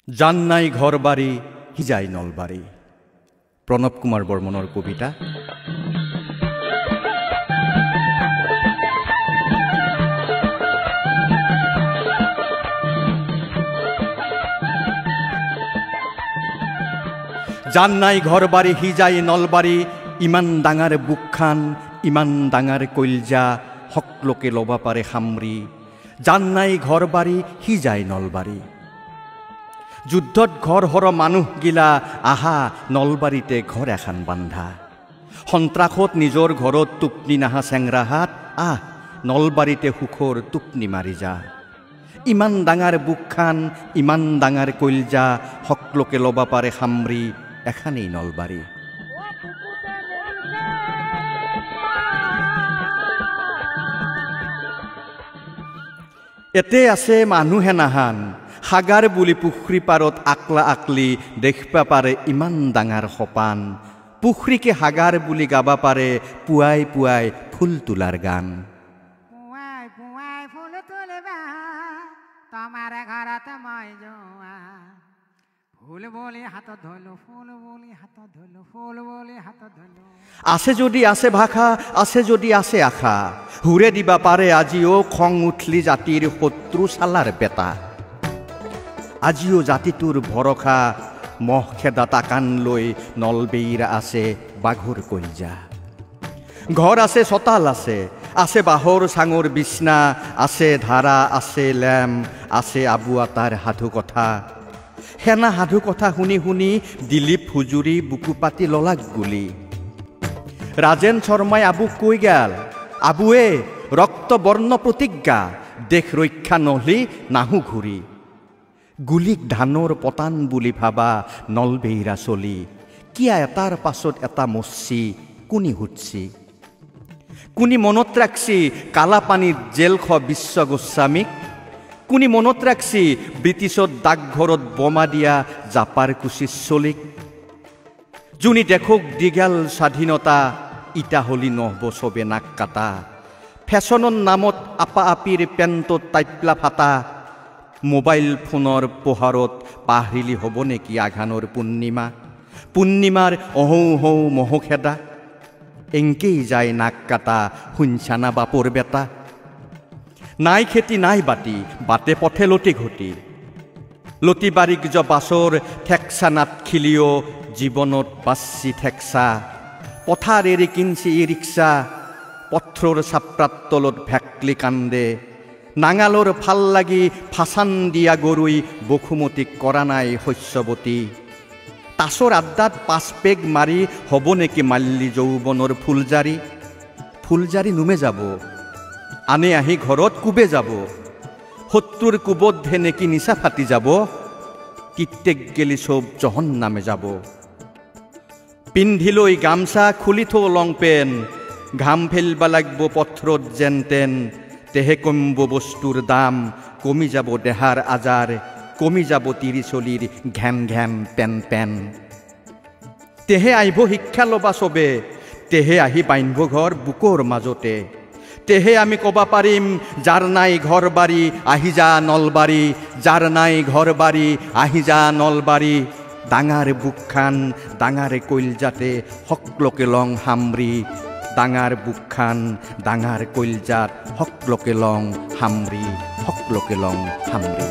জান নাই ঘর বাড়ি হিজাই নলবাড়ি। প্রণব কুমার বর্মনের কবিতা। জান নাই ঘর বাড়ি হিজাই নলবাড়ি, ইমান ডাঙার বুকখান ইমান ডাঙার কইলজা, হকলোকে লবা পারে খামরি। জান নাই ঘর বাড়ি হিজাই নলবাড়ি। যুদ্ধত ঘর হর মানুহ গিলা আহা নলবাৰীতে ঘৰ এখন বান্ধা। সন্ত্ৰাসত নিজৰ ঘৰত টোপনি নাহা চেংৰাহাত আহ নলবাৰীতে সুখৰ টোপনি মাৰি যা। ইমান ডাঙৰ বুকখান ইমান ডাঙৰ কইলজা, সকলোকে ল'বা পাৰে সামৰি এখানেই নলবাৰী। এতে আছে মানুহে নাহান, সাগাৰ বুলি পুখুৰী পাৰত আকলা আকলি দেখবা পাৰে ইমান ডাঙৰ সপান। পুখুৰীকে সাগাৰ বুলি গাবা পাৰে পুৱাই পুৱাই ফুল তোলাৰ গান। পুৱাই পুৱাই ফুল তুলিবা তোমাৰ ঘৰত মই যোৱা, ফুল বুলি হাতত ধলো ফুল বুলি হাতত ধলো ফুল বুলি হাতত ধলো। আছে যদি আছে ভাষা, আছে যদি আছে আশা, হুৰে দিবা পাৰে আজিও খং উঠলি জাতিৰ শত্ৰু চালাৰ বেটা। আজিও জাতিটোৰ ভৰসা মহ খেদা তাকান লৈ নলবেইৰা আছে বাঘৰ কইলজা। ঘৰ আছে চতাল আছে, আছে বাঁহৰ চাঙৰ বিছনা, আছে ধাৰা আছে লেম, আছে আবু আতাৰ সাধু কথা। সেনা সাধু কথা শুনি শুনি দিলীপ হুজুৰি বুকু পাতি ললাক গুলি। ৰাজেন শৰ্মাই আবুক কৈ গেল, আবুৱে ৰক্ত বৰ্ণ প্ৰতিজ্ঞা, দেশ ৰক্ষা নহলি নাহো ঘূৰি। গুলিক ধানৰ পতান বুলি ভাবা নলবেইৰা চলি, কিয়া এটাৰ পাছত এটা মচ্ছি কোনি সুধছি। কোনি মনত ৰাখছি কালাপানীত জেল খ বিশ্ব গোস্বামীক, কোনি মনত ৰাখছি ব্ৰিটিছত ডাকঘৰত বোমা দিয়া জাপাৰ কুচিৰ চলিক। যোনি দেখক দীঘল স্বাধীনতা, ইটা হলি নহব চবে নাক কাটা। ফেশ্বনৰ নামত আপা আপিৰ পেণ্টত টাইপলা ফাটা, মোবাইল ফোনৰ পোহাৰত পাহৰিলি হ'ব নেকি আঘানৰ পূৰ্ণিমা। পূৰ্ণিমাৰ অহৌ হৌ মহ খেদা, এংকেই যায় নাক কাটা শুনছানা বাপৰ বেটা। নাই খেতি নাই বাতি, বাটে পথে লতি ঘটি। লতি বাৰীক য বাছৰ ঠেকচানাত খিলিও জীৱনত বাচি ঠেকচা। পথাৰ এৰি কিনছি ই ৰিক্সা, পথৰৰ চাপ্ৰাত তলত ভেকলি কান্দে। নাঙালৰ ফাল লাগি ফাচান দিয়া গৰুই বসুমতীক কৰা নাই শস্যৱতী। তাচৰ আড্ডাত 5 পেগ মাৰি হ'ব নেকি মাল্লি যৌৱনৰ ফুলজাৰি। ফুলজাৰি নুমে যাব, আনে আহি ঘৰত কোবে যাব। শত্ৰুৰ কোবত হে নেকি নিচা ফাটি যাব, কিত্যেক গেলি চব জহন নামে যাব। পিন্ধিলৈ গামচা খুলি থৌ লং পেন, ঘাম ফেলবা লাগব পথৰত যেন তেন। তেহে কমিব বস্তুৰ দাম, কমি যাব দেহাৰ আজাৰ, কমি যাব তিৰি চলিৰ ঘেন ঘেন পেন পেন। তেহে আহিব শিক্ষা ল'বা চবে, তেহে আহি বান্ধিব ঘৰ বুকৰ মাজতে। তেহে আমি ক'বা পাৰিম যাৰ নাই ঘৰ বাৰী আহি যা নলবাৰী, যাৰ নাই ঘৰ বাৰী আহি যা নলবাৰী। ডাঙাৰ বুকখান ডাঙাৰ কইলজাতে সকলোকে লং সামৰি। ডাঙাৰ বুকখান ডাঙাৰ কইলজাত সকলোকে লং সামৰি, সকলোকে লং সামৰি।